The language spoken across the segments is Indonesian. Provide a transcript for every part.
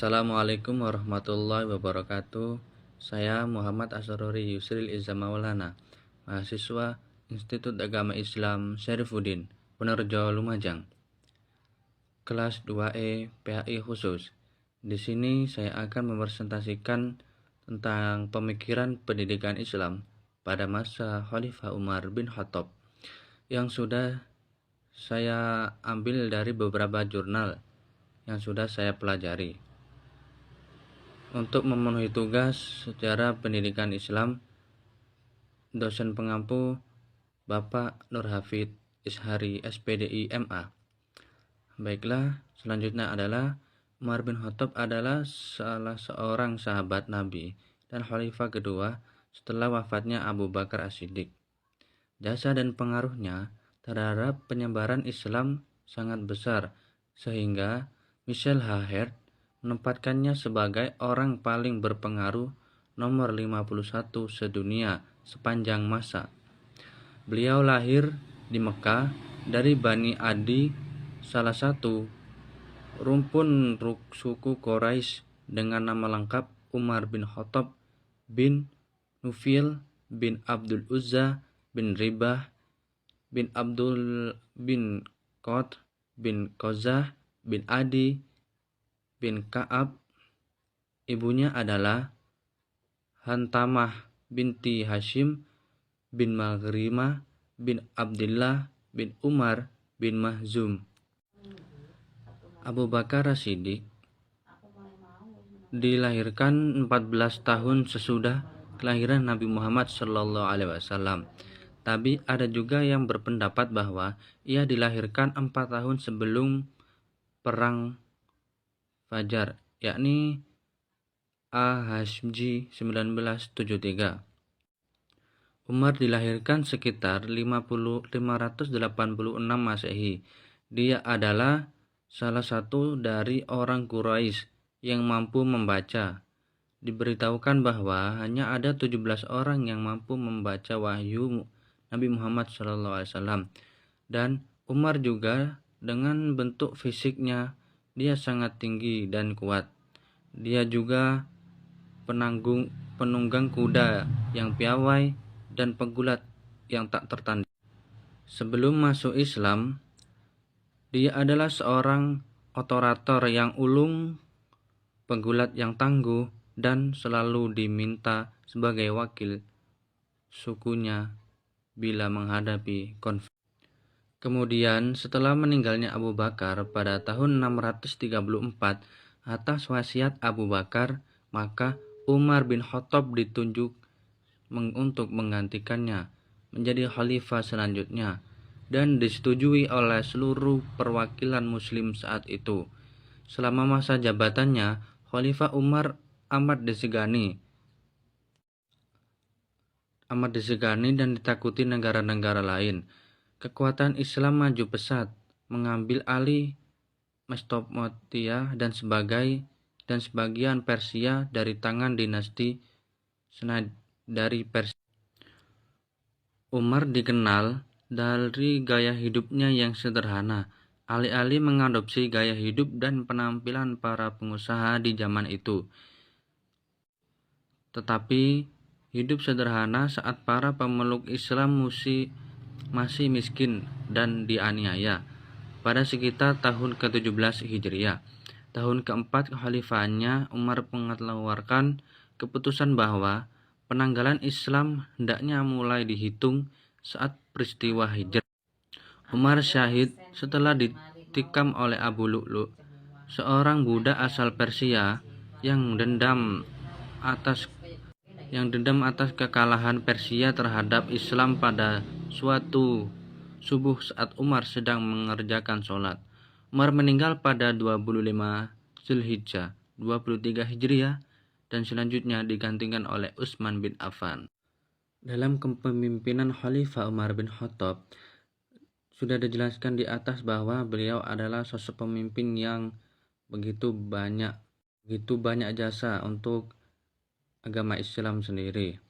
Assalamualaikum warahmatullahi wabarakatuh. Saya Muhammad Asrori Yusril Iza Maulana, mahasiswa Institut Agama Islam Syarifuddin, Penerjo Lumajang, kelas 2E PAI khusus. Di sini saya akan mempresentasikan tentang pemikiran pendidikan Islam pada masa Khalifah Umar bin Khattab yang sudah saya ambil dari beberapa jurnal yang sudah saya pelajari. Untuk memenuhi tugas sejarah pendidikan Islam, dosen pengampu Bapak Nur Hafid Ishari SPDI MA. Baiklah, selanjutnya adalah Umar bin Khattab adalah salah seorang sahabat Nabi dan khalifah kedua setelah wafatnya Abu Bakar As-Siddiq. Jasa dan pengaruhnya terhadap penyebaran Islam sangat besar, sehingga Michel Haher menempatkannya sebagai orang paling berpengaruh nomor 51 sedunia sepanjang masa. Beliau lahir di Mekah dari Bani Adi, salah satu rumpun suku Quraisy, dengan nama lengkap Umar bin Khattab bin Nufil bin Abdul Uzza bin Ribah bin Abdul bin Qot bin Qozah bin Adi bin Ka'ab. Ibunya adalah Hantamah binti Hashim bin Maghrimah bin Abdullah bin Umar bin Mahzum. Abu Bakar As-Siddiq dilahirkan 14 tahun sesudah kelahiran Nabi Muhammad SAW. Tapi ada juga yang berpendapat bahwa ia dilahirkan 4 tahun sebelum Perang Fajar, yakni Al-Hajj 1973. Umar dilahirkan sekitar 586 Masehi. Dia adalah salah satu dari orang Quraisy yang mampu membaca. Diberitahukan bahwa hanya ada 17 orang yang mampu membaca wahyu Nabi Muhammad SAW. Dan Umar juga dengan bentuk fisiknya, dia sangat tinggi dan kuat. Dia juga penunggang kuda yang piawai dan pegulat yang tak tertandingi. Sebelum masuk Islam, dia adalah seorang orator yang ulung, pegulat yang tangguh, dan selalu diminta sebagai wakil sukunya bila menghadapi konflik. Kemudian setelah meninggalnya Abu Bakar pada tahun 634 atas wasiat Abu Bakar, maka Umar bin Khattab ditunjuk untuk menggantikannya menjadi khalifah selanjutnya dan disetujui oleh seluruh perwakilan muslim saat itu. Selama masa jabatannya, Khalifah Umar amat disegani dan ditakuti negara-negara lain. Kekuatan Islam maju pesat, mengambil alih Mesopotamia dan sebagian Persia dari tangan dinasti dari Persia. Umar dikenal dari gaya hidupnya yang sederhana, alih-alih mengadopsi gaya hidup dan penampilan para pengusaha di zaman itu. Tetapi hidup sederhana saat para pemeluk Islam masih miskin dan dianiaya. Pada sekitar tahun ke-17 Hijriah, tahun keempat kekhalifahannya, Umar mengeluarkan keputusan bahwa penanggalan Islam hendaknya mulai dihitung saat peristiwa Hijrah. Umar syahid setelah ditikam oleh Abu Lu'lu', seorang budak asal Persia yang dendam atas kekalahan Persia terhadap Islam pada suatu subuh saat Umar sedang mengerjakan sholat. Umar meninggal pada 25 Zulhijjah 23 Hijriah dan selanjutnya digantikan oleh Utsman bin Affan. Dalam kepemimpinan Khalifah Umar bin Khattab, sudah dijelaskan di atas bahwa beliau adalah sosok pemimpin yang begitu banyak jasa untuk agama Islam sendiri.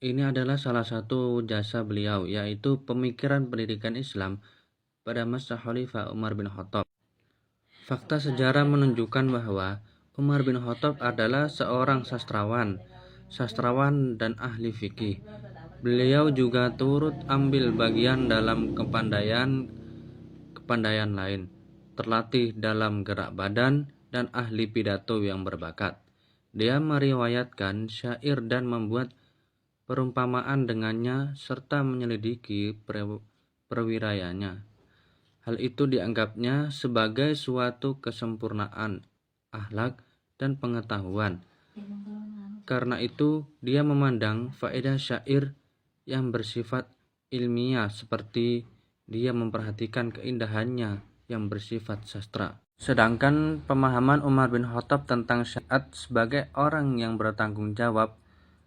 Ini adalah salah satu jasa beliau, yaitu pemikiran pendidikan Islam pada masa Khalifah Umar bin Khattab. Fakta sejarah menunjukkan bahwa Umar bin Khattab adalah seorang sastrawan dan ahli fikih. Beliau juga turut ambil bagian dalam kepandaian lain, terlatih dalam gerak badan dan ahli pidato yang berbakat. Dia meriwayatkan syair dan membuat perumpamaan dengannya serta menyelidiki perwirayanya. Hal itu dianggapnya sebagai suatu kesempurnaan akhlak dan pengetahuan. Karena itu, dia memandang faedah syair yang bersifat ilmiah seperti dia memperhatikan keindahannya yang bersifat sastra. Sedangkan pemahaman Umar bin Khattab tentang syariat sebagai orang yang bertanggung jawab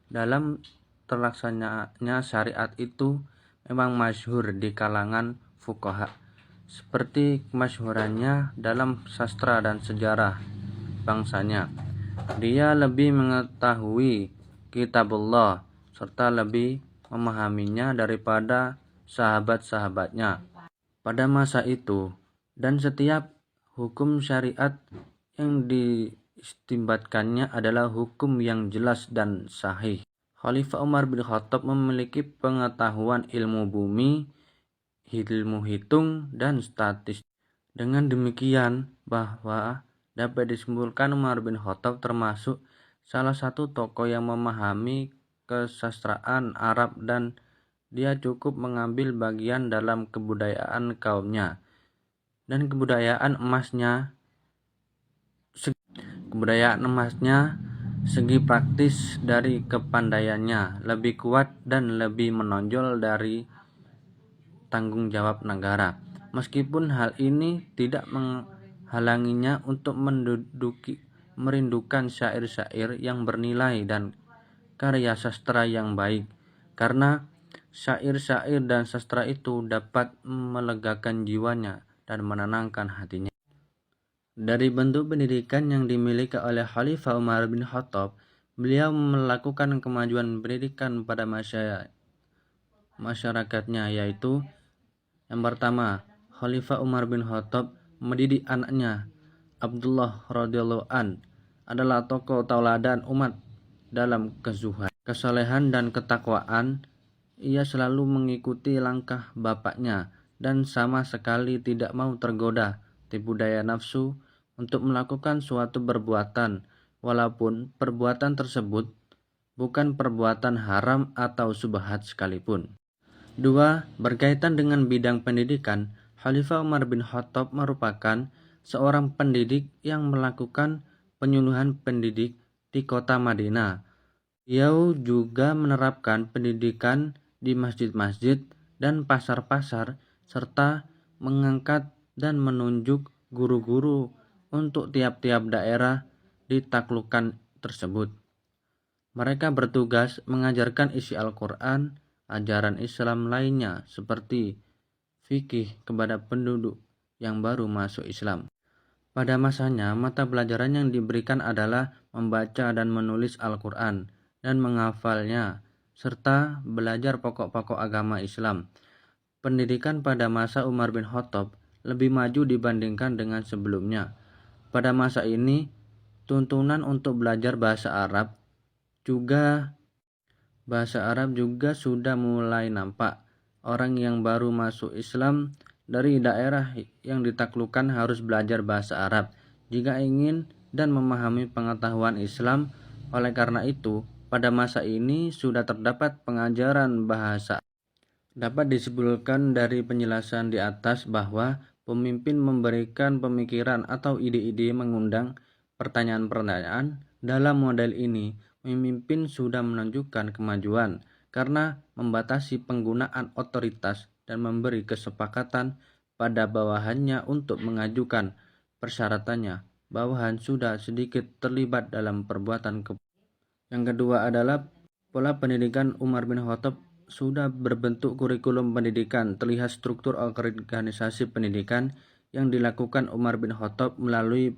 dalam terlaksananya syariat itu memang masyhur di kalangan fuqaha, seperti kemasyhurannya dalam sastra dan sejarah bangsanya. Dia lebih mengetahui kitabullah serta lebih memahaminya daripada sahabat-sahabatnya pada masa itu, dan setiap hukum syariat yang diistimbatkannya adalah hukum yang jelas dan sahih. Khalifah Umar bin Khattab memiliki pengetahuan ilmu bumi, ilmu hitung, dan statistik. Dengan demikian, bahwa dapat disimpulkan Umar bin Khattab termasuk salah satu tokoh yang memahami kesastraan Arab dan dia cukup mengambil bagian dalam kebudayaan kaumnya. Dan kebudayaan emasnya segi praktis dari kepandaiannya lebih kuat dan lebih menonjol dari tanggung jawab negara. Meskipun hal ini tidak menghalanginya untuk merindukan syair-syair yang bernilai dan karya sastra yang baik, karena syair-syair dan sastra itu dapat melegakan jiwanya dan menenangkan hatinya. Dari bentuk pendidikan yang dimiliki oleh Khalifah Umar bin Khattab, beliau melakukan kemajuan pendidikan pada masyarakatnya, yaitu yang pertama, Khalifah Umar bin Khattab mendidik anaknya. Abdullah radhiyallahu an adalah tokoh tauladan umat dalam kezuhudan, kesalehan dan ketakwaan. Ia selalu mengikuti langkah bapaknya dan sama sekali tidak mau tergoda tipu daya nafsu untuk melakukan suatu perbuatan, walaupun perbuatan tersebut bukan perbuatan haram atau subhat sekalipun. 2. Berkaitan dengan bidang pendidikan, Khalifah Umar bin Khattab merupakan seorang pendidik yang melakukan penyuluhan pendidik di kota Madinah. Beliau juga menerapkan pendidikan di masjid-masjid dan pasar-pasar serta mengangkat dan menunjuk guru-guru untuk tiap-tiap daerah di taklukan tersebut. Mereka bertugas mengajarkan isi Al-Quran, ajaran Islam lainnya seperti fikih kepada penduduk yang baru masuk Islam. Pada masanya, mata pelajaran yang diberikan adalah membaca dan menulis Al-Quran dan menghafalnya, serta belajar pokok-pokok agama Islam. Pendidikan pada masa Umar bin Khattab lebih maju dibandingkan dengan sebelumnya. Pada masa ini, tuntunan untuk belajar bahasa Arab juga sudah mulai nampak. Orang yang baru masuk Islam dari daerah yang ditaklukkan harus belajar bahasa Arab jika ingin dan memahami pengetahuan Islam. Oleh karena itu, pada masa ini sudah terdapat pengajaran bahasa. Dapat disimpulkan dari penjelasan di atas bahwa pemimpin memberikan pemikiran atau ide-ide mengundang pertanyaan-pertanyaan. Dalam model ini, pemimpin sudah menunjukkan kemajuan karena membatasi penggunaan otoritas dan memberi kesepakatan pada bawahannya untuk mengajukan persyaratannya. Bawahan sudah sedikit terlibat dalam perbuatan Yang kedua adalah pola pendidikan Umar bin Khattab sudah berbentuk kurikulum pendidikan. Terlihat struktur organisasi pendidikan yang dilakukan Umar bin Khattab melalui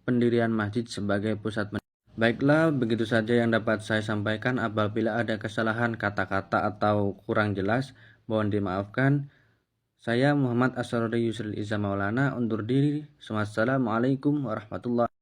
pendirian masjid sebagai pusat pendidikan. Baiklah, begitu saja yang dapat saya sampaikan. Apabila ada kesalahan kata-kata atau kurang jelas, mohon dimaafkan. Saya Muhammad Asrori Yusril Iza Maulana undur diri. Wassalamualaikum warahmatullahi wabarakatuh.